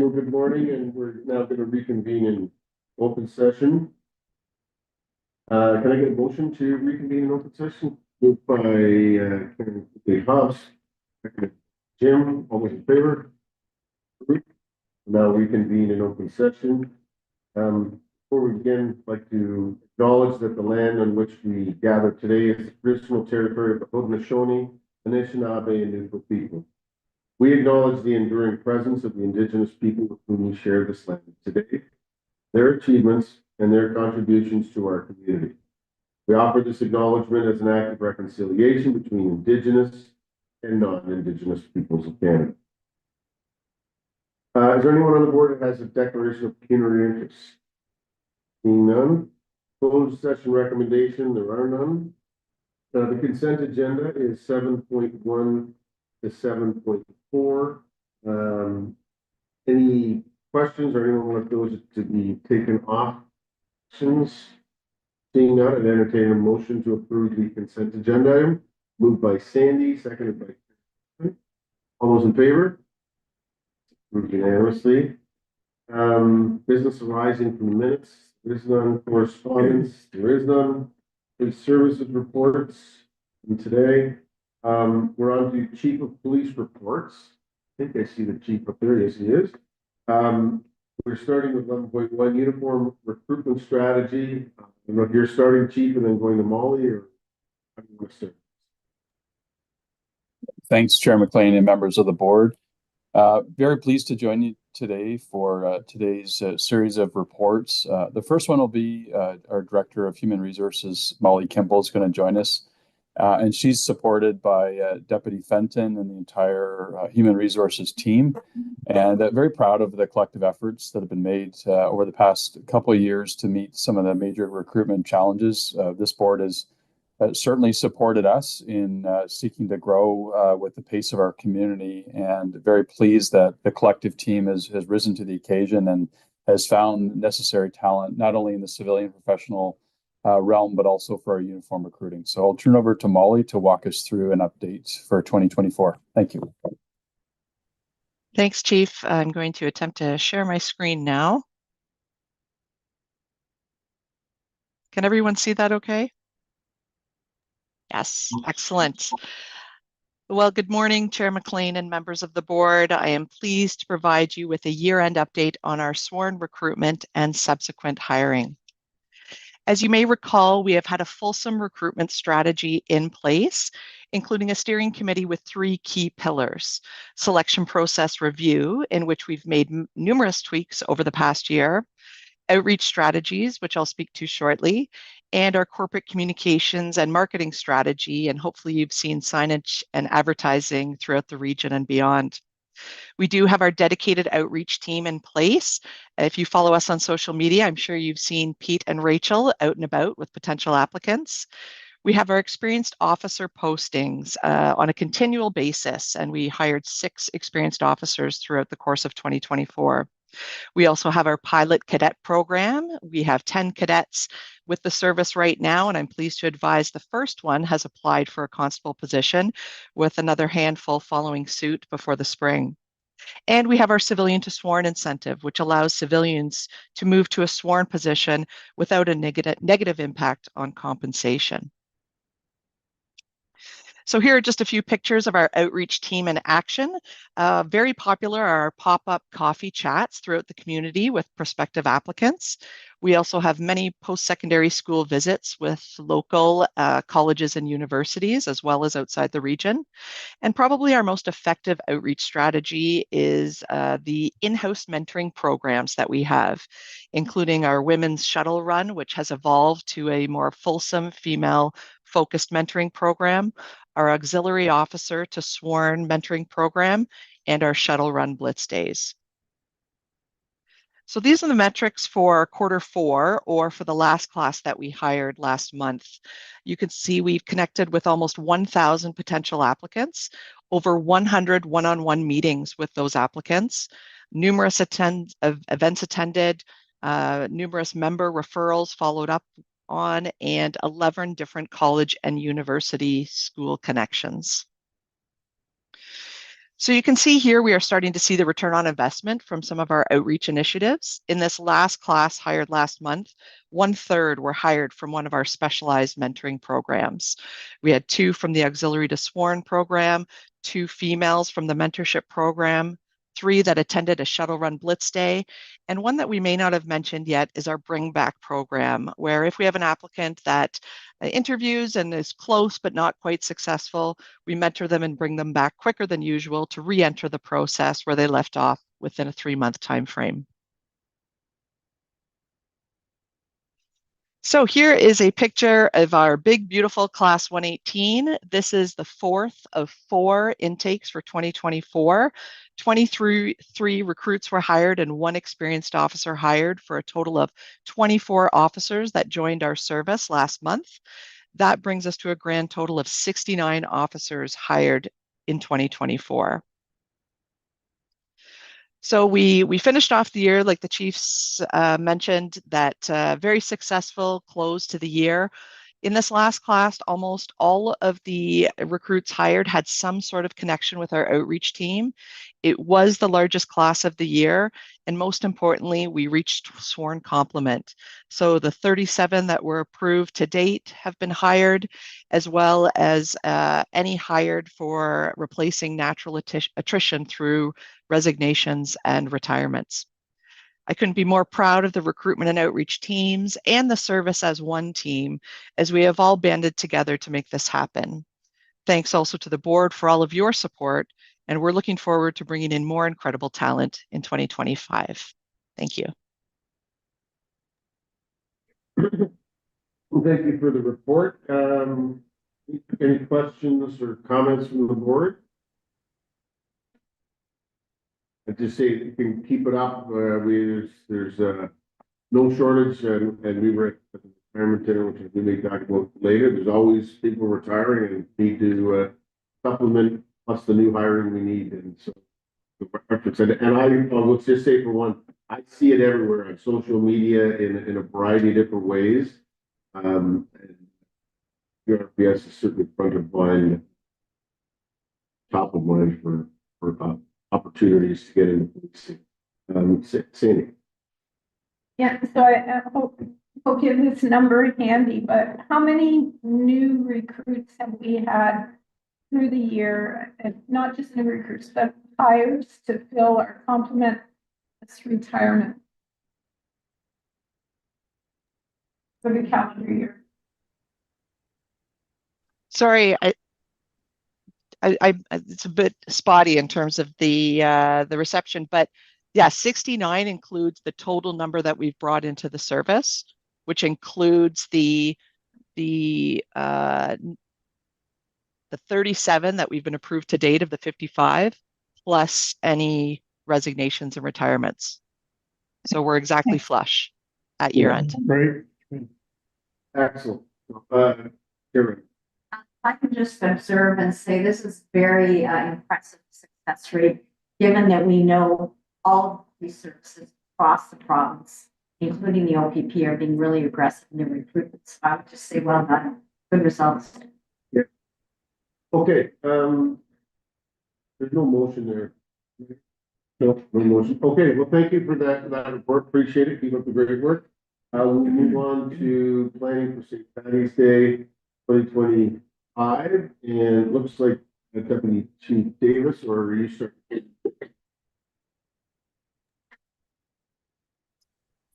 Well, good morning, and we're now going to reconvene in open session. Can I get a motion to reconvene in open session? Moved by Dave Hobbs, seconded Jim, all those in favor? Now reconvene in open session. Before we begin, I'd like to acknowledge that the land on which we gather today is the traditional territory of the Haudenosaunee, Anishinaabe, and Nupal people. We acknowledge the enduring presence of the Indigenous people with whom we share this land today, their achievements, and their contributions to our community. We offer this acknowledgement as an act of reconciliation between Indigenous and non-Indigenous peoples of Canada. Is there anyone on the board that has a declaration of pecuniary interest? Seeing none. Closed session recommendation, there are none. The consent agenda is 7.1 to 7.4. Any questions or anyone want those to be taken off? Seeing none, I'd entertain a motion to approve the consent agenda item. Moved by Sandy, seconded by all those in favor? Approved unanimously. Business arising from the minutes. There is none. Correspondence. There is none. Police services reports. And today, we're on to Chief of Police reports. I think I see the chief up there. Yes, he is. We're starting with 11.1 uniform recruitment strategy. I don't know if you're starting, Chief, and then going to Molly, or how do you want to start? Thanks, Chair McLean and members of the board. Very pleased to join you today for today's series of reports. The first one will be our Director of Human Resources, Molly Kimball, is going to join us. And she's supported by Deputy Fenton and the entire Human Resources team. And very proud of the collective efforts that have been made over the past couple of years to meet some of the major recruitment challenges. This board has certainly supported us in seeking to grow with the pace of our community, and very pleased that the collective team has risen to the occasion and has found necessary talent, not only in the civilian professional realm, but also for our uniform recruiting. So I'll turn over to Molly to walk us through an update for 2024. Thank you. Thanks, Chief. I'm going to attempt to share my screen now. Can everyone see that okay? Yes, excellent. Well, good morning, Chair McLean and members of the board. I am pleased to provide you with a year-end update on our sworn recruitment and subsequent hiring. As you may recall, we have had a fulsome recruitment strategy in place, including a steering committee with three key pillars: selection process review, in which we've made numerous tweaks over the past year, outreach strategies, which I'll speak to shortly, and our corporate communications and marketing strategy. And hopefully you've seen signage and advertising throughout the region and beyond. We do have our dedicated outreach team in place. If you follow us on social media, I'm sure you've seen Pete and Rachel out and about with potential applicants. We have our experienced officer postings on a continual basis, and we hired 6 experienced officers throughout the course of 2024. We also have our pilot cadet program. We have 10 cadets with the service right now, and I'm pleased to advise the first one has applied for a constable position, with another handful following suit before the spring. And we have our civilian to sworn incentive, which allows civilians to move to a sworn position without a negative impact on compensation. So here are just a few pictures of our outreach team in action. Very popular are our pop-up coffee chats throughout the community with prospective applicants. We also have many post-secondary school visits with local colleges and universities, as well as outside the region. And probably our most effective outreach strategy is the in-house mentoring programs that we have, including our women's shuttle run, which has evolved to a more fulsome female-focused mentoring program, our auxiliary officer to sworn mentoring program, and our shuttle run blitz days. So these are the metrics for Q4, or for the last class that we hired last month. You can see we've connected with almost 1,000 potential applicants, over 100 one-on-one meetings with those applicants, numerous events attended, numerous member referrals followed up on, and 11 different college and university school connections. So you can see here, we are starting to see the return on investment from some of our outreach initiatives. In this last class hired last month, 1/3 were hired from one of our specialized mentoring programs. We had 2 from the Auxiliary to Sworn program, 2 females from the mentorship program, 3 that attended a shuttle run blitz day, and one that we may not have mentioned yet is our Bring Back program, where if we have an applicant that interviews and is close but not quite successful, we mentor them and bring them back quicker than usual to re-enter the process where they left off within a 3-month time frame. So here is a picture of our big, beautiful Class 118. This is the 4th of 4 intakes for 2024. 23 recruits were hired and 1 experienced officer hired for a total of 24 officers that joined our service last month. That brings us to a grand total of 69 officers hired in 2024. So we finished off the year, like the chiefs mentioned, that very successful close to the year. In this last class, almost all of the recruits hired had some sort of connection with our outreach team. It was the largest class of the year, and most importantly, we reached sworn complement. So the 37 that were approved to date have been hired, as well as any hired for replacing natural attrition through resignations and retirements. I couldn't be more proud of the recruitment and outreach teams and the service as one team, as we have all banded together to make this happen. Thanks also to the board for all of your support, and we're looking forward to bringing in more incredible talent in 2025. Thank you. Well, thank you for the report. Any questions or comments from the board? I just say you can keep it up. There's no shortage, and we were at the retirement dinner, which we may talk about later. There's always people retiring and need to supplement plus the new hiring we need, and so the efforts. And I'll just say for one, I see it everywhere on social media in a variety of different ways. And URPS is certainly front of mind, top of mind for opportunities to get into policing. Sandy. Yeah, so I hope you have this number handy, but how many new recruits have we had through the year, and not just new recruits, but hires to fill our complement this retirement for the calendar year? Sorry, it's a bit spotty in terms of the reception, but yeah, 69 includes the total number that we've brought into the service, which includes the 37 that we've been approved to date of the 55, plus any resignations and retirements. So we're exactly flush at year end. Great. Excellent. Karen. I can just observe and say this is very impressive success rate, given that we know all of these services across the province, including the OPP, are being really aggressive in their recruitment. So I would just say, well done, good results. Yeah. Okay. There's no motion there. No motion. Okay. Well, thank you for that report. Appreciate it. Keep up the great work. We'll move on to planning for St. Patty's Day 2025, and it looks like Deputy Chief Davis, or you start.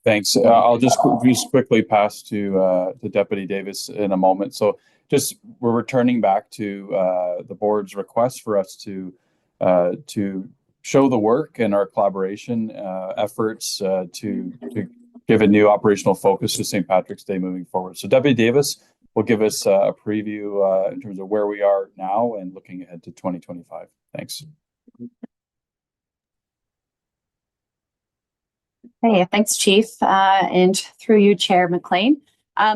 Thanks. I'll just quickly pass to Deputy Davis in a moment. So we're returning back to the board's request for us to show the work and our collaboration efforts to give a new operational focus to St. Patrick's Day moving forward. So Deputy Davis will give us a preview in terms of where we are now and looking ahead to 2025. Thanks. Hey, thanks, Chief, and through you, Chair McLean.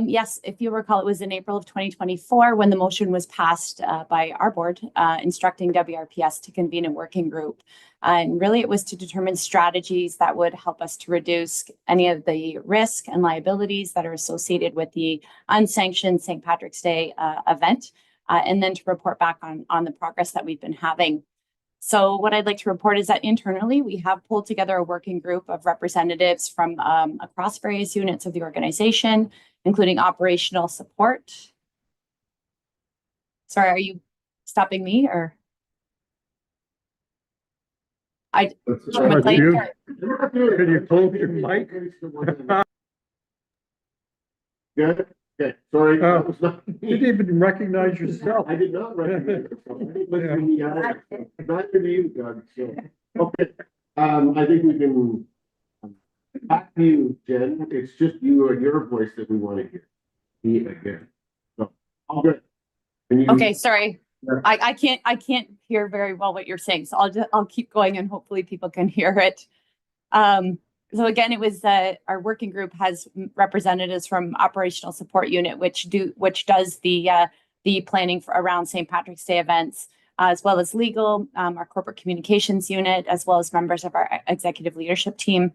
Yes, if you recall, it was in April of 2024 when the motion was passed by our board instructing WRPS to convene a working group. And really, it was to determine strategies that would help us to reduce any of the risk and liabilities that are associated with the unsanctioned St. Patrick's Day event, and then to report back on the progress that we've been having. So what I'd like to report is that internally, we have pulled together a working group of representatives from across various units of the organization, including operational support. Sorry, are you stopping me or? Chair McLean? Could you close your mic? Good, okay, sorry, that was not me. You didn't even recognize yourself. I did not recognize myself. I didn't listen to the other. Not to you, Doug, so, okay, I think we can. Back to you, Jen, it's just you and your voice that we want to hear. Me again, so, all good. Can you? Okay, sorry. Yeah. I can't hear very well what you're saying, so I'll keep going and hopefully people can hear it. So again, it was our working group has representatives from operational support unit, which does the planning for around St. Patrick's Day events, as well as legal, our corporate communications unit, as well as members of our executive leadership team.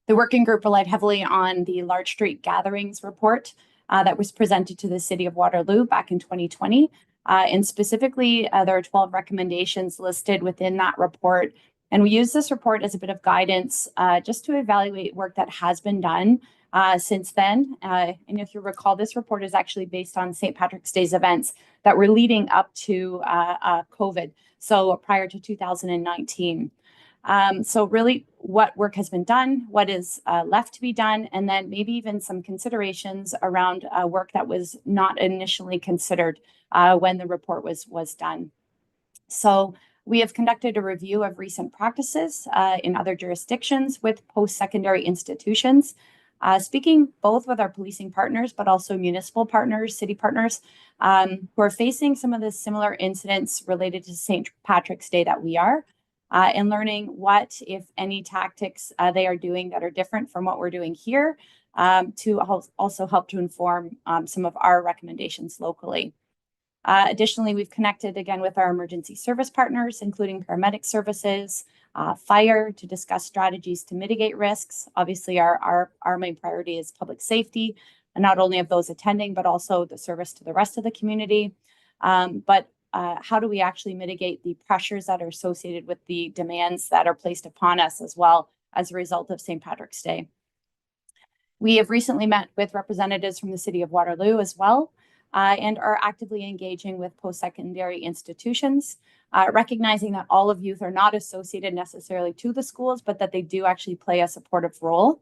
The working group relied heavily on the large street gatherings report that was presented to the City of Waterloo back in 2020. And specifically, there are 12 recommendations listed within that report. And we use this report as a bit of guidance just to evaluate work that has been done since then. And if you recall, this report is actually based on St. Patrick's Day's events that were leading up to COVID, so prior to 2019. So really what work has been done, what is left to be done, and then maybe even some considerations around work that was not initially considered when the report was done. So we have conducted a review of recent practices in other jurisdictions with post-secondary institutions, speaking both with our policing partners, but also municipal partners, city partners, who are facing some of the similar incidents related to St. Patrick's Day that we are. And learning what, if any, tactics they are doing that are different from what we're doing here to also help to inform some of our recommendations locally. Additionally, we've connected again with our emergency service partners, including paramedic services, fire, to discuss strategies to mitigate risks. Obviously, our main priority is public safety, and not only of those attending, but also the service to the rest of the community. But how do we actually mitigate the pressures that are associated with the demands that are placed upon us as well as a result of St. Patrick's Day? We have recently met with representatives from the City of Waterloo as well, and are actively engaging with post-secondary institutions, recognizing that all of youth are not associated necessarily to the schools, but that they do actually play a supportive role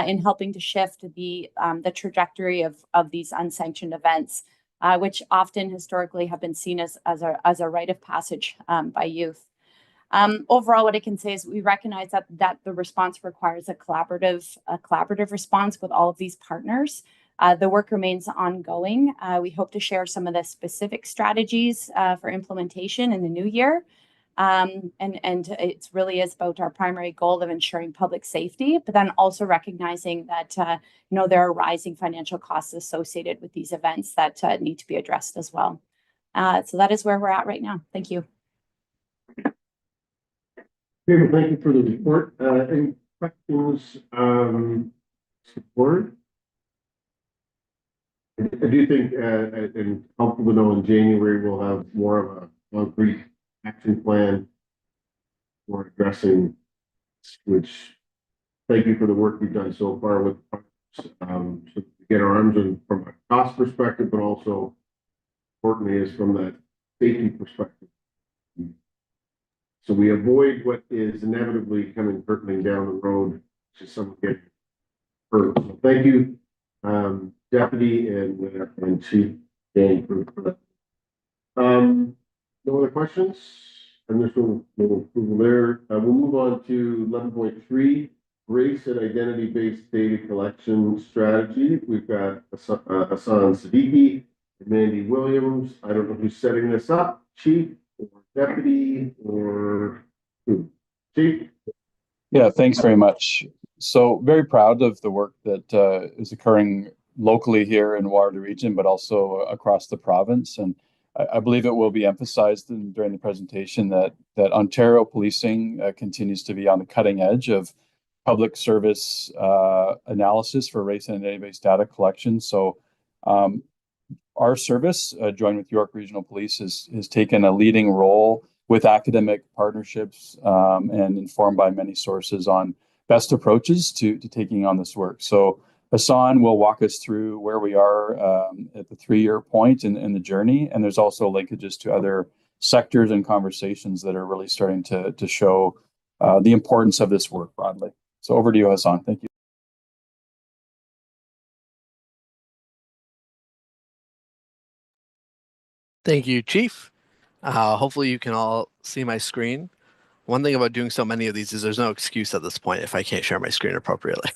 in helping to shift the trajectory of these unsanctioned events, which often historically have been seen as a rite of passage by youth. Overall, what I can say is we recognize that the response requires a collaborative response with all of these partners. The work remains ongoing. We hope to share some of the specific strategies for implementation in the new year. And it really is about our primary goal of ensuring public safety, but then also recognizing that there are rising financial costs associated with these events that need to be addressed as well. So that is where we're at right now. Thank you. Okay, well, thank you for the report. Any questions, support? I do think, and helpful to know in January, we'll have more of a concrete action plan for addressing, which thank you for the work we've done so far with to get our arms in from a cost perspective, but also importantly is from that safety perspective. So we avoid what is inevitably coming hurtling down the road to someone getting hurt. So thank you, Deputy and Chief Dan for that. No other questions? And there's no approval there. We'll move on to 11.3, race and identity-based data collection strategy. We've got Hassan Siddiqui and Mandy Williams. I don't know who's setting this up, Chief or Deputy or who? Chief? Yeah, thanks very much. So very proud of the work that is occurring locally here in Waterloo region, but also across the province. And I believe it will be emphasized during the presentation that Ontario policing continues to be on the cutting edge of public service analysis for race and identity-based data collection. So our service, joined with York Regional Police, has taken a leading role with academic partnerships and informed by many sources on best approaches to taking on this work. So Hassan will walk us through where we are at the 3-year point in the journey. And there's also linkages to other sectors and conversations that are really starting to show the importance of this work broadly. So over to you, Hassan. Thank you. Thank you, Chief. Hopefully you can all see my screen. One thing about doing so many of these is there's no excuse at this point if I can't share my screen appropriately.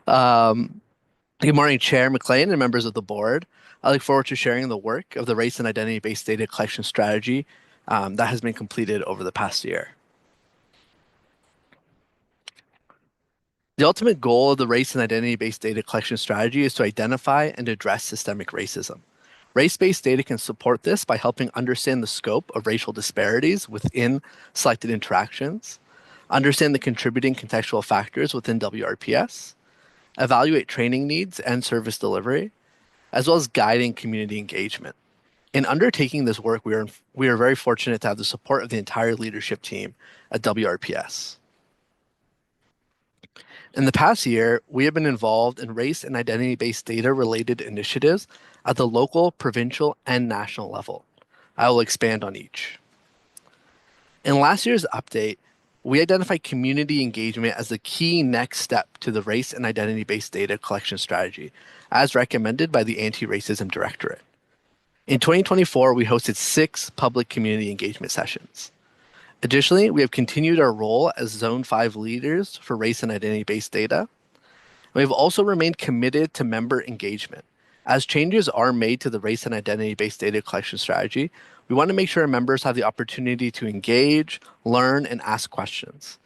Good morning, Chair McLean and members of the board. I look forward to sharing the work of the race and identity-based data collection strategy that has been completed over the past year. The ultimate goal of the race and identity-based data collection strategy is to identify and address systemic racism. Race-based data can support this by helping understand the scope of racial disparities within selected interactions, understand the contributing contextual factors within WRPS, evaluate training needs and service delivery, as well as guiding community engagement. In undertaking this work, we are very fortunate to have the support of the entire leadership team at WRPS. In the past year, we have been involved in race and identity-based data-related initiatives at the local, provincial, and national level. I will expand on each. In last year's update, we identified community engagement as the key next step to the race and identity-based data collection strategy, as recommended by the Anti-Racism Directorate. In 2024, we hosted 6 public community engagement sessions. Additionally, we have continued our role as Zone 5 leaders for race and identity-based data. We have also remained committed to member engagement. As changes are made to the race and identity-based data collection strategy, we want to make sure our members have the opportunity to engage, learn, and ask questions.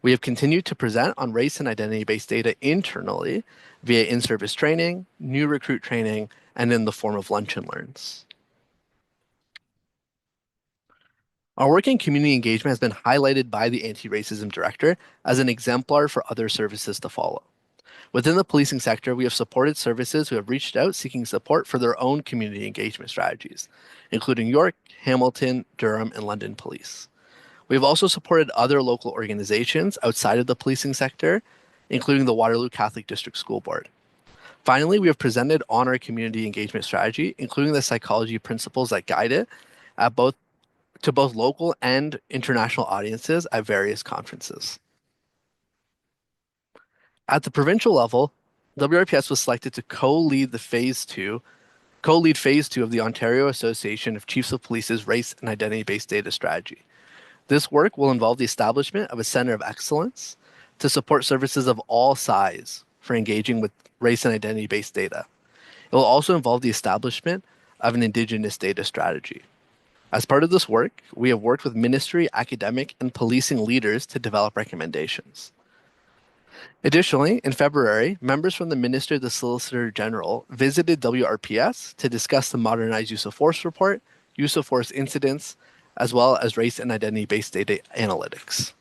We have continued to present on race and identity-based data internally via in-service training, new recruit training, and in the form of lunch and learns. Our work in community engagement has been highlighted by the Anti-Racism Director as an exemplar for other services to follow. Within the policing sector, we have supported services who have reached out seeking support for their own community engagement strategies, including York, Hamilton, Durham, and London Police. We have also supported other local organizations outside of the policing sector, including the Waterloo Catholic District School Board. Finally, we have presented on our community engagement strategy, including the psychology principles that guide it to both local and international audiences at various conferences. At the provincial level, WRPS was selected to co-lead phase 2 of the Ontario Association of Chiefs of Police's race and identity-based data strategy. This work will involve the establishment of a center of excellence to support services of all size for engaging with race and identity-based data. It will also involve the establishment of an Indigenous data strategy. As part of this work, we have worked with ministry, academic, and policing leaders to develop recommendations. Additionally, in February, members from the Ministry of the Solicitor General visited WRPS to discuss the Modernized Use of Force report, use of force incidents, as well as race and identity-based data analytics.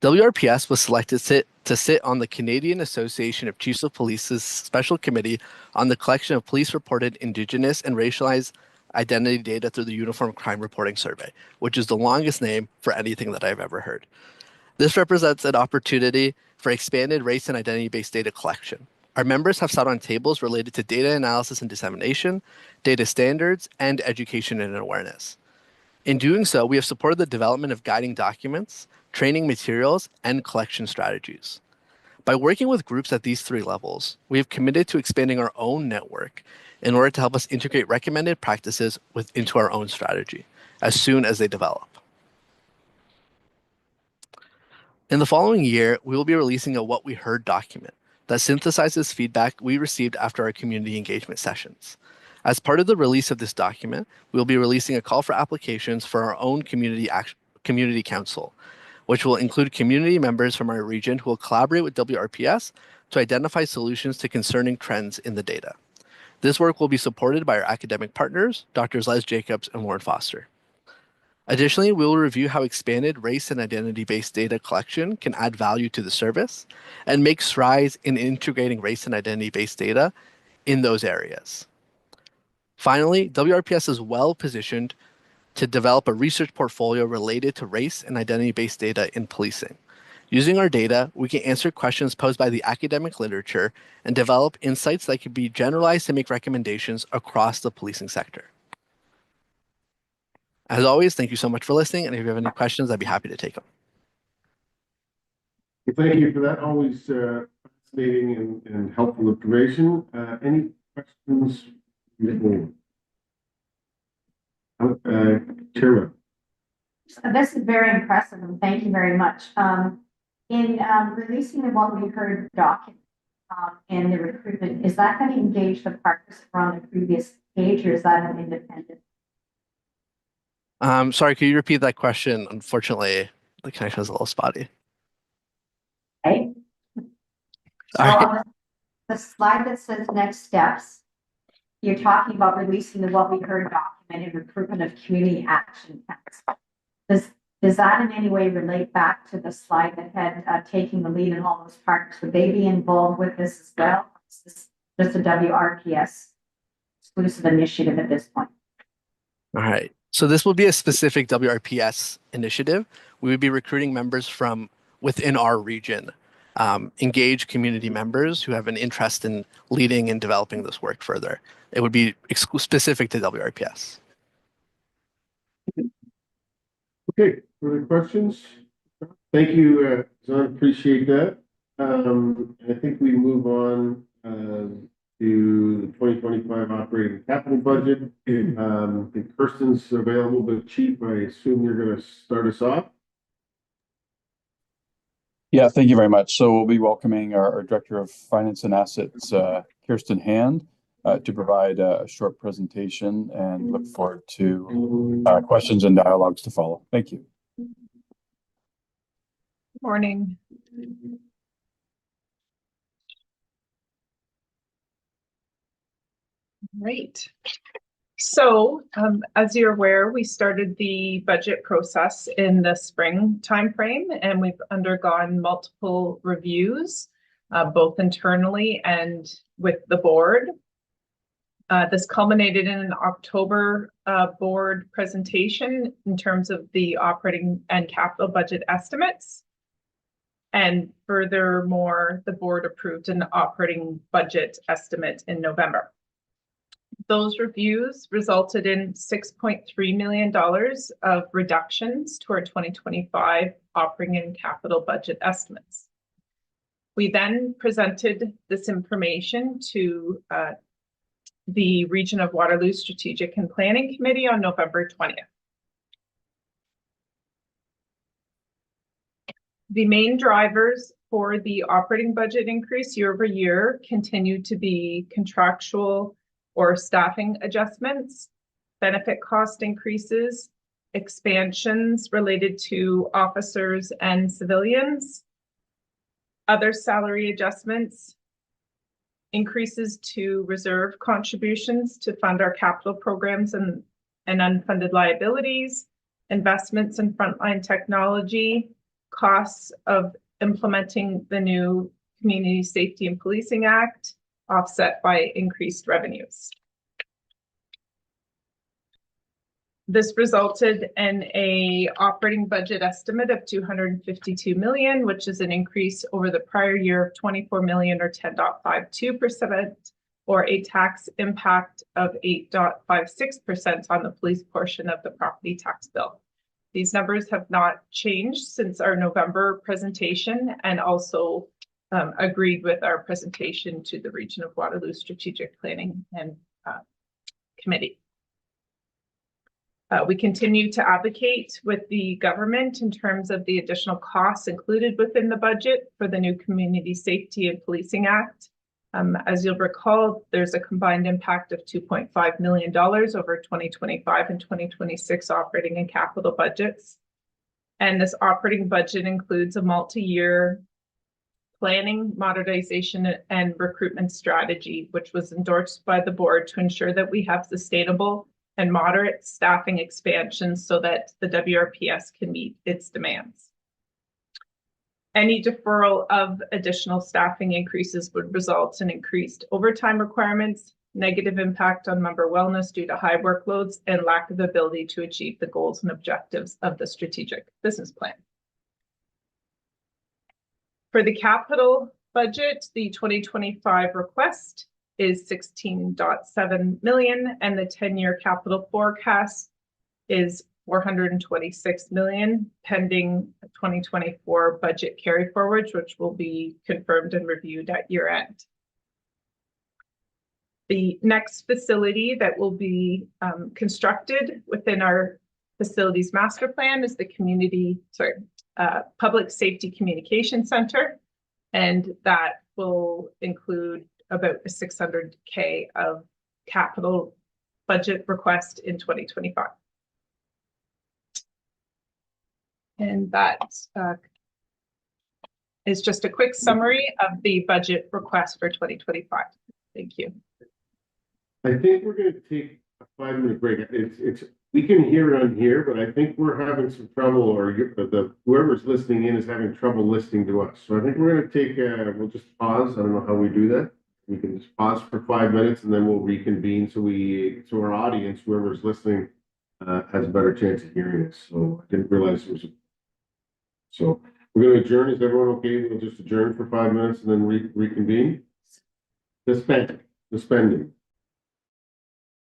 WRPS was selected to sit on the Canadian Association of Chiefs of Police's Special Committee on the collection of police-reported Indigenous and racialized identity data through the Uniform Crime Reporting Survey, which is the longest name for anything that I've ever heard. This represents an opportunity for expanded race and identity-based data collection. Our members have sat on tables related to data analysis and dissemination, data standards, and education and awareness. In doing so, we have supported the development of guiding documents, training materials, and collection strategies. By working with groups at these 3 levels, we have committed to expanding our own network in order to help us integrate recommended practices into our own strategy as soon as they develop. In the following year, we will be releasing a What We Heard document that synthesizes feedback we received after our community engagement sessions. As part of the release of this document, we will be releasing a call for applications for our own community council, which will include community members from our region who will collaborate with WRPS to identify solutions to concerning trends in the data. This work will be supported by our academic partners, Drs. Les Jacobs and Warren Foster. Additionally, we will review how expanded race and identity-based data collection can add value to the service and make strides in integrating race and identity-based data in those areas. Finally, WRPS is well positioned to develop a research portfolio related to race and identity-based data in policing. Using our data, we can answer questions posed by the academic literature and develop insights that can be generalized to make recommendations across the policing sector. As always, thank you so much for listening, and if you have any questions, I'd be happy to take them. Thank you for that. Always fascinating and helpful information. Any questions? Chairman. This is very impressive, and thank you very much. In releasing the What We Heard document and the recruitment, is that going to engage the partners from the previous page, or is that an independent? Sorry, could you repeat that question? Unfortunately, the connection is a little spotty. Okay. So All right. on the slide that says next steps, you're talking about releasing the What We Heard document and recruitment of community action plans. Does that in any way relate back to the slide that had taking the lead in all those partners? Would they be involved with this as well? Is this just a WRPS exclusive initiative at this point? All right. So this will be a specific WRPS initiative. We would be recruiting members from within our region, engage community members who have an interest in leading and developing this work further. It would be specific to WRPS. Okay, further questions? Thank you, John. Appreciate that. I think we move on to the 2025 operating capital budget. I think Kirsten's available, but Chief, I assume you're going to start us off. Yeah, thank you very much. So we'll be welcoming our Director of Finance and Assets, Kirsten Hand, to provide a short presentation, and look forward to questions and dialogues to follow. Thank you. Good morning. Great. So, as you're aware, we started the budget process in the spring timeframe, and we've undergone multiple reviews, both internally and with the board. This culminated in an October board presentation in terms of the operating and capital budget estimates. And furthermore, the board approved an operating budget estimate in November. Those reviews resulted in $6.3 million of reductions to our 2025 operating and capital budget estimates. We then presented this information to the Region of Waterloo Strategic and Planning Committee on November 20th. The main drivers for the operating budget increase year over year continue to be contractual or staffing adjustments, benefit cost increases, expansions related to officers and civilians, other salary adjustments, increases to reserve contributions to fund our capital programs and unfunded liabilities, investments in frontline technology, costs of implementing the new Community Safety and Policing Act, offset by increased revenues. This resulted in an operating budget estimate of $252 million, which is an increase over the prior year of $24 million, or 10.52%, or a tax impact of 8.56% on the police portion of the property tax bill. These numbers have not changed since our November presentation, and also agreed with our presentation to the Region of Waterloo Strategic Planning and Committee. We continue to advocate with the government in terms of the additional costs included within the budget for the new Community Safety and Policing Act. As you'll recall, there's a combined impact of $2.5 million over 2025 and 2026 operating and capital budgets. And this operating budget includes a multi-year planning, modernization, and recruitment strategy, which was endorsed by the board to ensure that we have sustainable and moderate staffing expansions so that the WRPS can meet its demands. Any deferral of additional staffing increases would result in increased overtime requirements, negative impact on member wellness due to high workloads, and lack of ability to achieve the goals and objectives of the strategic business plan. For the capital budget, the 2025 request is 16.7 million, and the 10-year capital forecast is 426 million, pending 2024 budget carry forwards, which will be confirmed and reviewed at year end. The next facility that will be constructed within our facilities master plan is the Public Safety Communication Center, and that will include about a 600K of capital budget request in 2025. And that is just a quick summary of the budget request for 2025. Thank you. I think we're gonna take a 5-minute break. We can hear it on here, but I think we're having some trouble, or whoever's listening in is having trouble listening to us. So I think we're gonna take, we'll just pause. I don't know how we do that. We can just pause for 5 minutes and then we'll reconvene so our audience, whoever's listening, has a better chance of hearing us. So I didn't realize it was. So we're gonna adjourn. Is everyone okay? We'll just adjourn for 5 minutes and then reconvene. The spending.